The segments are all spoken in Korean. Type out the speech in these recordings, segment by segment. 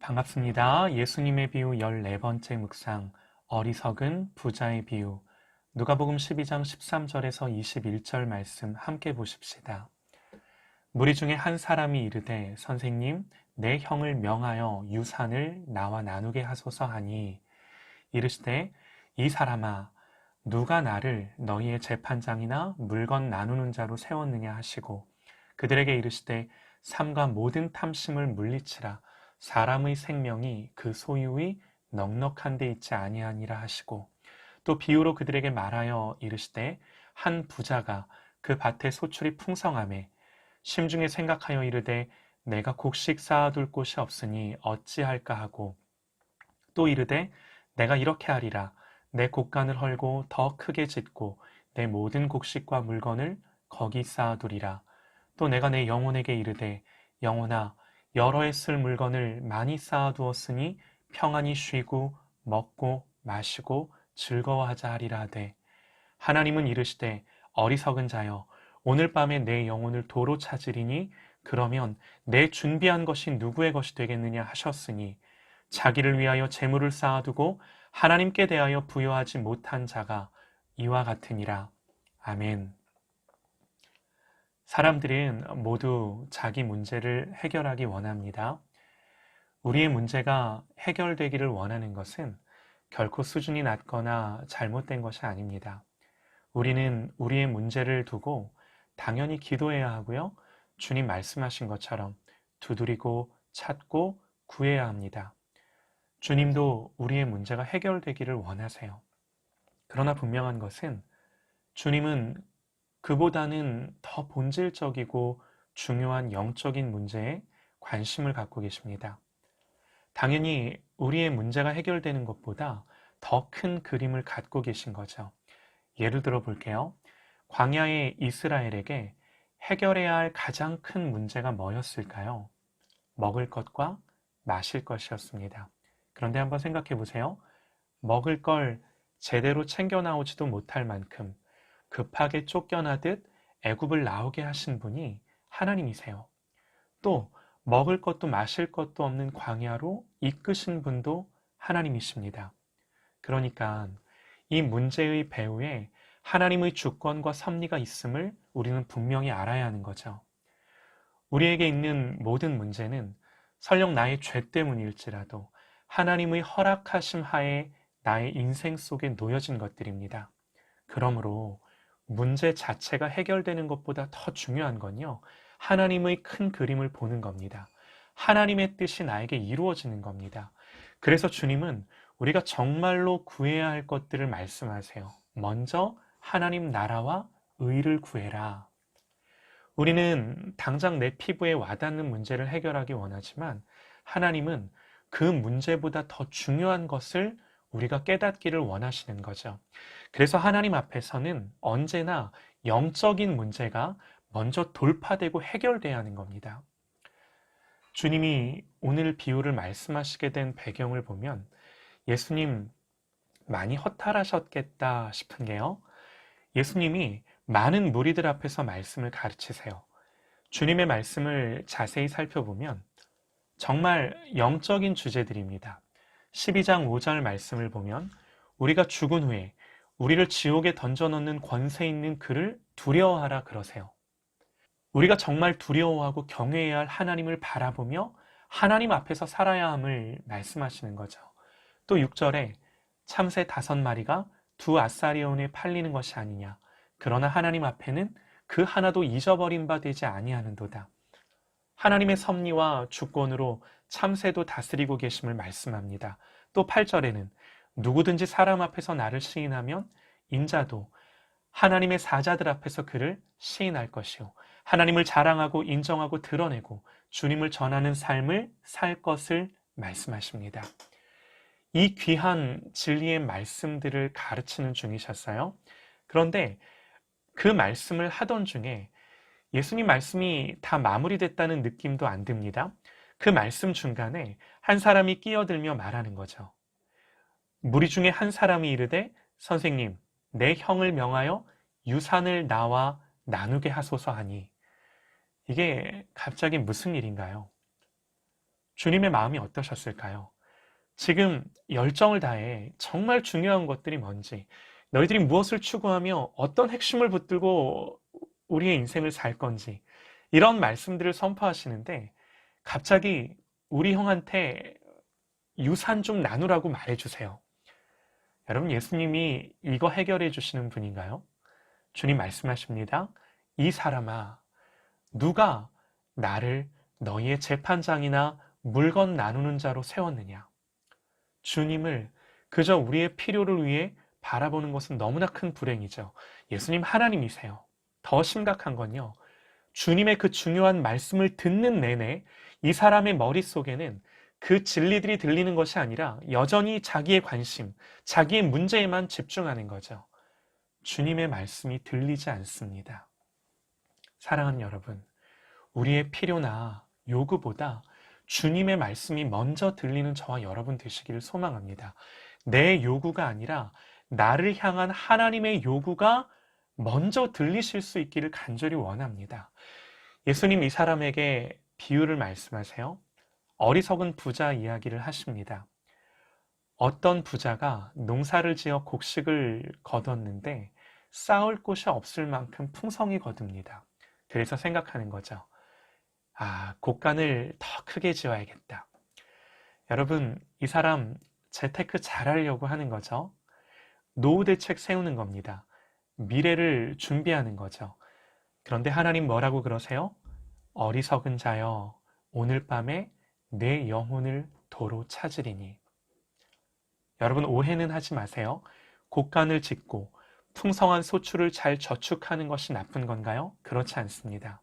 반갑습니다. 예수님의 비유 14번째 묵상, 어리석은 부자의 비유, 누가복음 12장 13절에서 21절 말씀 함께 보십시다. 무리 중에 한 사람이 이르되 선생님, 내 형을 명하여 유산을 나와 나누게 하소서 하니, 이르시되 이 사람아, 누가 나를 너희의 재판장이나 물건 나누는 자로 세웠느냐 하시고, 그들에게 이르시되 삼가 모든 탐심을 물리치라. 사람의 생명이 그 소유의 넉넉한 데 있지 아니하니라 하시고, 또 비유로 그들에게 말하여 이르시되 한 부자가 그 밭에 소출이 풍성하매 심중에 생각하여 이르되 내가 곡식 쌓아둘 곳이 없으니 어찌할까 하고, 또 이르되 내가 이렇게 하리라. 내 곡간을 헐고 더 크게 짓고 내 모든 곡식과 물건을 거기 쌓아두리라. 또 내가 내 영혼에게 이르되 영혼아, 여러 해 쓸 물건을 많이 쌓아두었으니 평안히 쉬고 먹고 마시고 즐거워하자 하리라 하되, 하나님은 이르시되 어리석은 자여, 오늘 밤에 내 영혼을 도로 찾으리니 그러면 내 준비한 것이 누구의 것이 되겠느냐 하셨으니, 자기를 위하여 재물을 쌓아두고 하나님께 대하여 부여하지 못한 자가 이와 같으니라. 아멘. 사람들은 모두 자기 문제를 해결하기 원합니다. 우리의 문제가 해결되기를 원하는 것은 결코 수준이 낮거나 잘못된 것이 아닙니다. 우리는 우리의 문제를 두고 당연히 기도해야 하고요. 주님 말씀하신 것처럼 두드리고 찾고 구해야 합니다. 주님도 우리의 문제가 해결되기를 원하세요. 그러나 분명한 것은 주님은 그보다는 더 본질적이고 중요한 영적인 문제에 관심을 갖고 계십니다. 당연히 우리의 문제가 해결되는 것보다 더 큰 그림을 갖고 계신 거죠. 예를 들어 볼게요. 광야의 이스라엘에게 해결해야 할 가장 큰 문제가 뭐였을까요? 먹을 것과 마실 것이었습니다. 그런데 한번 생각해 보세요. 먹을 걸 제대로 챙겨 나오지도 못할 만큼 급하게 쫓겨나듯 애굽을 나오게 하신 분이 하나님이세요. 또 먹을 것도 마실 것도 없는 광야로 이끄신 분도 하나님이십니다. 그러니까 이 문제의 배후에 하나님의 주권과 섭리가 있음을 우리는 분명히 알아야 하는 거죠. 우리에게 있는 모든 문제는 설령 나의 죄 때문일지라도 하나님의 허락하심 하에 나의 인생 속에 놓여진 것들입니다. 그러므로 문제 자체가 해결되는 것보다 더 중요한 건요, 하나님의 큰 그림을 보는 겁니다. 하나님의 뜻이 나에게 이루어지는 겁니다. 그래서 주님은 우리가 정말로 구해야 할 것들을 말씀하세요. 먼저 하나님 나라와 의를 구해라. 우리는 당장 내 피부에 와닿는 문제를 해결하기 원하지만 하나님은 그 문제보다 더 중요한 것을 우리가 깨닫기를 원하시는 거죠. 그래서 하나님 앞에서는 언제나 영적인 문제가 먼저 돌파되고 해결돼야 하는 겁니다. 주님이 오늘 비유를 말씀하시게 된 배경을 보면 예수님 많이 허탈하셨겠다 싶은 게요. 예수님이 많은 무리들 앞에서 말씀을 가르치세요. 주님의 말씀을 자세히 살펴보면 정말 영적인 주제들입니다. 12장 5절 말씀을 보면 우리가 죽은 후에 우리를 지옥에 던져놓는 권세 있는 그를 두려워하라 그러세요. 우리가 정말 두려워하고 경외해야 할 하나님을 바라보며 하나님 앞에서 살아야 함을 말씀하시는 거죠. 또 6절에 참새 5마리가 두 아사리온에 팔리는 것이 아니냐. 그러나 하나님 앞에는 그 하나도 잊어버린 바 되지 아니하는도다. 하나님의 섭리와 주권으로 참새도 다스리고 계심을 말씀합니다. 또 8절에는 누구든지 사람 앞에서 나를 시인하면 인자도 하나님의 사자들 앞에서 그를 시인할 것이요. 하나님을 자랑하고 인정하고 드러내고 주님을 전하는 삶을 살 것을 말씀하십니다. 이 귀한 진리의 말씀들을 가르치는 중이셨어요. 그런데 그 말씀을 하던 중에 예수님 말씀이 다 마무리됐다는 느낌도 안 듭니다. 그 말씀 중간에 한 사람이 끼어들며 말하는 거죠. 무리 중에 한 사람이 이르되 선생님, 내 형을 명하여 유산을 나와 나누게 하소서 하니, 이게 갑자기 무슨 일인가요? 주님의 마음이 어떠셨을까요? 지금 열정을 다해 정말 중요한 것들이 뭔지, 너희들이 무엇을 추구하며 어떤 핵심을 붙들고 우리의 인생을 살 건지, 이런 말씀들을 선포하시는데 갑자기 우리 형한테 유산 좀 나누라고 말해주세요. 여러분, 예수님이 이거 해결해 주시는 분인가요? 주님 말씀하십니다. 이 사람아, 누가 나를 너희의 재판장이나 물건 나누는 자로 세웠느냐? 주님을 그저 우리의 필요를 위해 바라보는 것은 너무나 큰 불행이죠. 예수님 하나님이세요. 더 심각한 건요, 주님의 그 중요한 말씀을 듣는 내내 이 사람의 머릿속에는 그 진리들이 들리는 것이 아니라 여전히 자기의 관심, 자기의 문제에만 집중하는 거죠. 주님의 말씀이 들리지 않습니다. 사랑하는 여러분, 우리의 필요나 요구보다 주님의 말씀이 먼저 들리는 저와 여러분 되시기를 소망합니다. 내 요구가 아니라 나를 향한 하나님의 요구가 먼저 들리실 수 있기를 간절히 원합니다. 예수님 이 사람에게 비유를 말씀하세요. 어리석은 부자 이야기를 하십니다. 어떤 부자가 농사를 지어 곡식을 거뒀는데 쌓을 곳이 없을 만큼 풍성이 거둡니다. 그래서 생각하는 거죠. 곡간을 더 크게 지어야겠다. 여러분, 이 사람 재테크 잘하려고 하는 거죠. 노후 대책 세우는 겁니다. 미래를 준비하는 거죠. 그런데 하나님 뭐라고 그러세요? 어리석은 자여, 오늘 밤에 내 영혼을 도로 찾으리니. 여러분, 오해는 하지 마세요. 곡간을 짓고 풍성한 소출을 잘 저축하는 것이 나쁜 건가요? 그렇지 않습니다.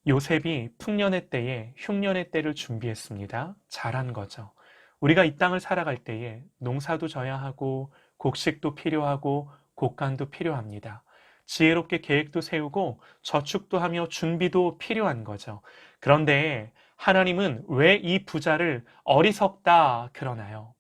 요셉이 풍년의 때에 흉년의 때를 준비했습니다. 잘한 거죠. 우리가 이 땅을 살아갈 때에 농사도 져야 하고 곡식도 필요하고 곡간도 필요합니다. 지혜롭게 계획도 세우고 저축도 하며 준비도 필요한 거죠. 그런데 하나님은 왜 이 부자를 어리석다 그러나요?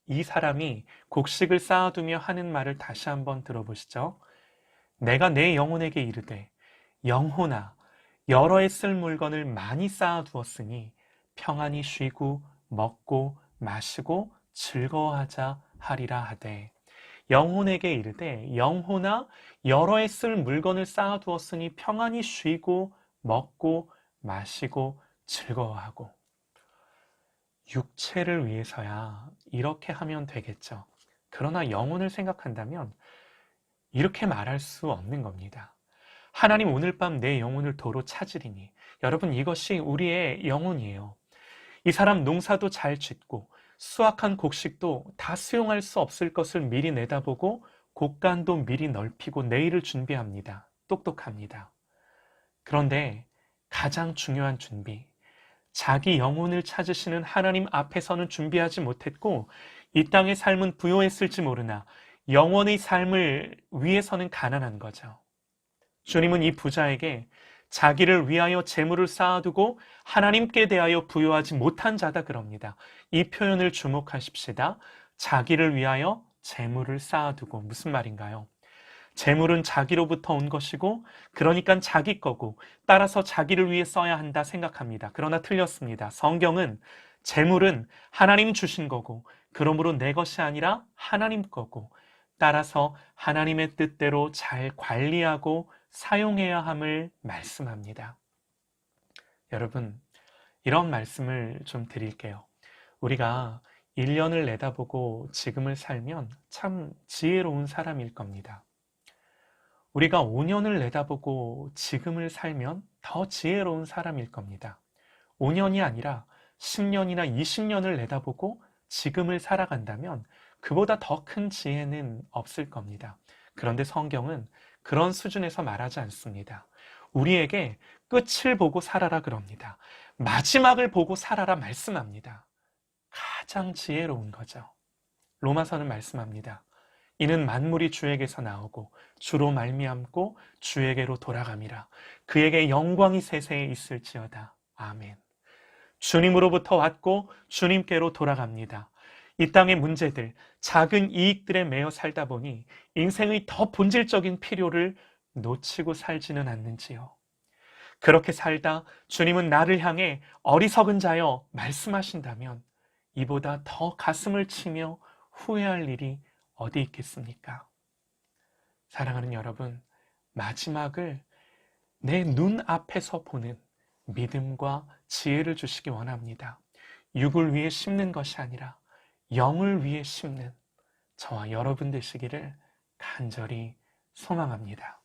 이 사람이 곡식을 쌓아두며 하는 말을 다시 한번 들어보시죠. 내가 내 영혼에게 이르되 영혼아, 여러 해 쓸 물건을 많이 쌓아두었으니 평안히 쉬고 먹고 마시고 즐거워하자 하리라 하되, 영혼에게 이르되 영혼아, 여러 해 쓸 물건을 쌓아두었으니 평안히 쉬고 먹고 마시고 즐거워하고. 육체를 위해서야 이렇게 하면 되겠죠. 그러나 영혼을 생각한다면 이렇게 말할 수 없는 겁니다. 하나님 오늘 밤 내 영혼을 도로 찾으리니. 여러분, 이것이 우리의 영혼이에요. 이 사람 농사도 잘 짓고 수확한 곡식도 다 수용할 수 없을 것을 미리 내다보고 곡간도 미리 넓히고 내일을 준비합니다. 똑똑합니다. 그런데 가장 중요한 준비, 자기 영혼을 찾으시는 하나님 앞에서는 준비하지 못했고 이 땅의 삶은 부요했을지 모르나 영원의 삶을 위해서는 가난한 거죠. 주님은 이 부자에게 자기를 위하여 재물을 쌓아두고 하나님께 대하여 부요하지 못한 자다 그럽니다. 이 표현을 주목하십시다. 자기를 위하여 재물을 쌓아두고. 무슨 말인가요? 재물은 자기로부터 온 것이고 그러니까 자기 거고 따라서 자기를 위해 써야 한다 생각합니다. 그러나 틀렸습니다. 성경은 재물은 하나님 주신 거고 그러므로 내 것이 아니라 하나님 거고 따라서 하나님의 뜻대로 잘 관리하고 사용해야 함을 말씀합니다. 여러분, 이런 말씀을 좀 드릴게요. 우리가 1년을 내다보고 지금을 살면 참 지혜로운 사람일 겁니다. 우리가 5년을 내다보고 지금을 살면 더 지혜로운 사람일 겁니다. 5년이 아니라 10년이나 20년을 내다보고 지금을 살아간다면 그보다 더 큰 지혜는 없을 겁니다. 그런데 성경은 그런 수준에서 말하지 않습니다. 우리에게 끝을 보고 살아라 그럽니다. 마지막을 보고 살아라 말씀합니다. 가장 지혜로운 거죠. 로마서는 말씀합니다. 이는 만물이 주에게서 나오고 주로 말미암고 주에게로 돌아감이라. 그에게 영광이 세세에 있을지어다. 아멘. 주님으로부터 왔고 주님께로 돌아갑니다. 이 땅의 문제들, 작은 이익들에 매여 살다 보니 인생의 더 본질적인 필요를 놓치고 살지는 않는지요. 그렇게 살다 주님은 나를 향해 어리석은 자여 말씀하신다면 이보다 더 가슴을 치며 후회할 일이 어디 있겠습니까? 사랑하는 여러분, 마지막을 내 눈앞에서 보는 믿음과 지혜를 주시기 원합니다. 육을 위해 심는 것이 아니라 영을 위해 심는 저와 여러분 되시기를 간절히 소망합니다.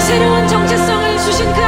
새로운 정체성을 주신 그